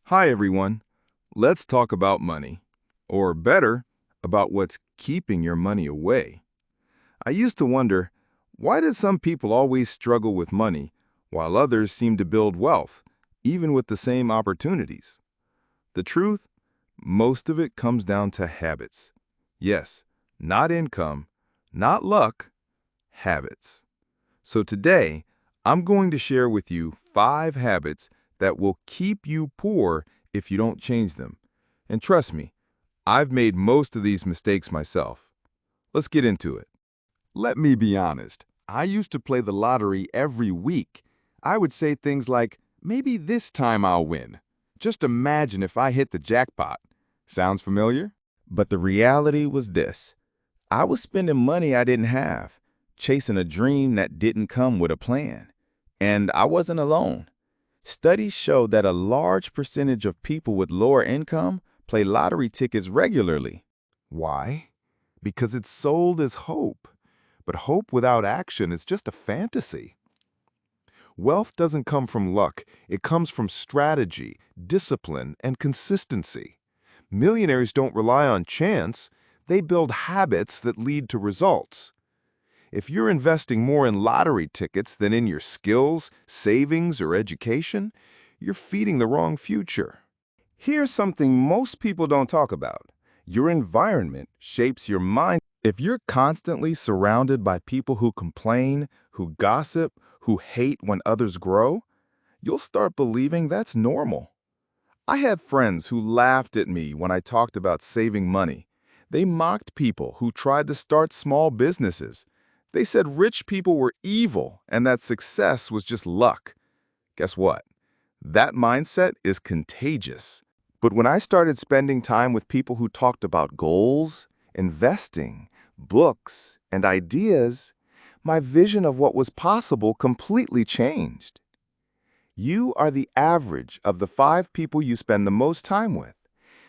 Hi everyone. Let's talk about money. Or better, about what's keeping your money away. I used to wonder, why do some people always struggle with money while others seem to build wealth, even with the same opportunities? The truth? Most of it comes down to habits. Yes, not income, not luck, habits. So today, I'm going to share with you 5 habits that will keep you poor if you don't change them. And trust me, I've made most of these mistakes myself. Let's get into it. Let me be honest. I used to play the lottery every week. I would say things like, maybe this time I'll win. Just imagine if I hit the jackpot. Sounds familiar? But the reality was this. I was spending money I didn't have, chasing a dream that didn't come with a plan. And I wasn't alone. Studies show that a large percentage of people with lower income play lottery tickets regularly. Why? Because it's sold as hope. But hope without action is just a fantasy. Wealth doesn't come from luck. It comes from strategy, discipline, and consistency. Millionaires don't rely on chance. They build habits that lead to results. If you're investing more in lottery tickets than in your skills, savings, or education, you're feeding the wrong future. Here's something most people don't talk about. Your environment shapes your mind. If you're constantly surrounded by people who complain, who gossip, who hate when others grow, you'll start believing that's normal. I had friends who laughed at me when I talked about saving money. They mocked people who tried to start small businesses. They said rich people were evil and that success was just luck. Guess what? That mindset is contagious. But when I started spending time with people who talked about goals, investing, books, and ideas, my vision of what was possible completely changed. You are the average of the 5 people you spend the most time with.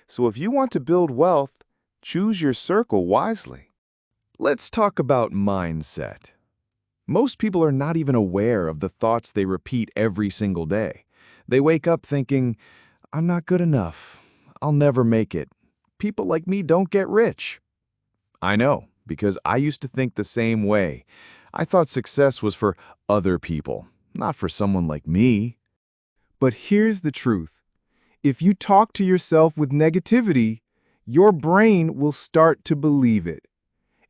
So if you want to build wealth, choose your circle wisely. Let's talk about mindset. Most people are not even aware of the thoughts they repeat every single day. They wake up thinking, I'm not good enough. I'll never make it. People like me don't get rich. I know, because I used to think the same way. I thought success was for other people, not for someone like me. But here's the truth. If you talk to yourself with negativity, your brain will start to believe it.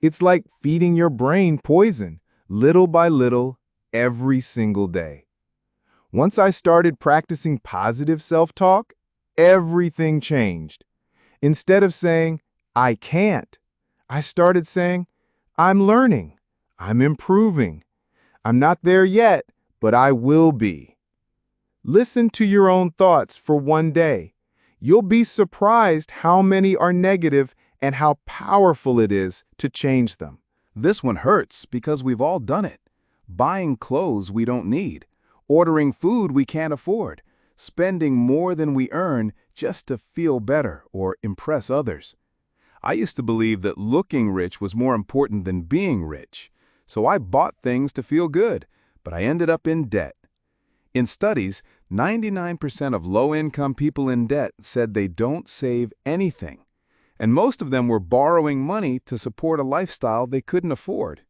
It's like feeding your brain poison, little by little, every single day. Once I started practicing positive self-talk, everything changed. Instead of saying, I can't, I started saying, I'm learning, I'm improving. I'm not there yet, but I will be. Listen to your own thoughts for one day. You'll be surprised how many are negative and how powerful it is to change them. This one hurts because we've all done it. Buying clothes we don't need, ordering food we can't afford, spending more than we earn just to feel better or impress others. I used to believe that looking rich was more important than being rich, so I bought things to feel good, but I ended up in debt. In studies, 99% of low-income people in debt said they don't save anything, and most of them were borrowing money to support a lifestyle they couldn't afford.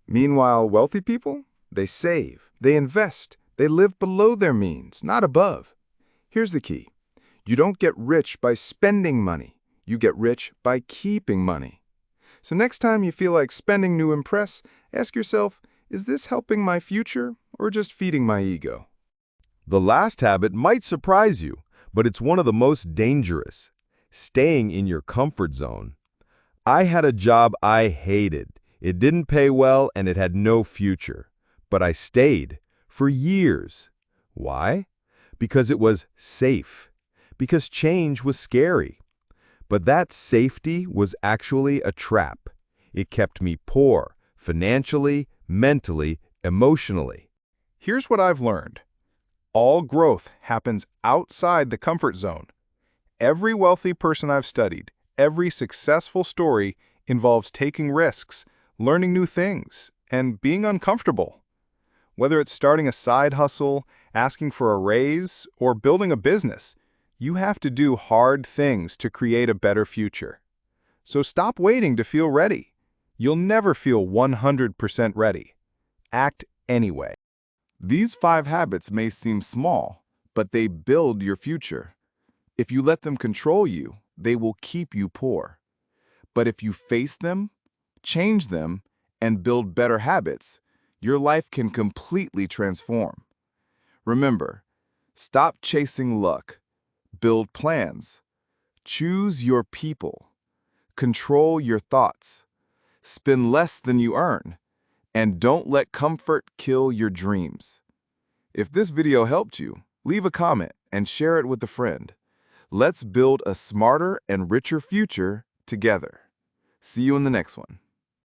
Meanwhile, wealthy people, they save, they invest, they live below their means, not above. Here's the key. You don't get rich by spending money. You get rich by keeping money. So next time you feel like spending to impress, ask yourself, is this helping my future or just feeding my ego? The last habit might surprise you, but it's one of the most dangerous. Staying in your comfort zone. I had a job I hated. It didn't pay well and it had no future. But I stayed for years. Why? Because it was safe. Because change was scary. But that safety was actually a trap. It kept me poor, financially, mentally, emotionally. Here's what I've learned. All growth happens outside the comfort zone. Every wealthy person I've studied, every successful story involves taking risks, learning new things, and being uncomfortable. Whether it's starting a side hustle, asking for a raise, or building a business, You have to do hard things to create a better future. So stop waiting to feel ready. You'll never feel 100% ready. Act anyway. These 5 habits may seem small, but they build your future. If you let them control you, they will keep you poor. But if you face them, change them, and build better habits, your life can completely transform. Remember, stop chasing luck. Build plans. Choose your people. Control your thoughts. Spend less than you earn. And don't let comfort kill your dreams. If this video helped you, leave a comment and share it with a friend. Let's build a smarter and richer future together. See you in the next one.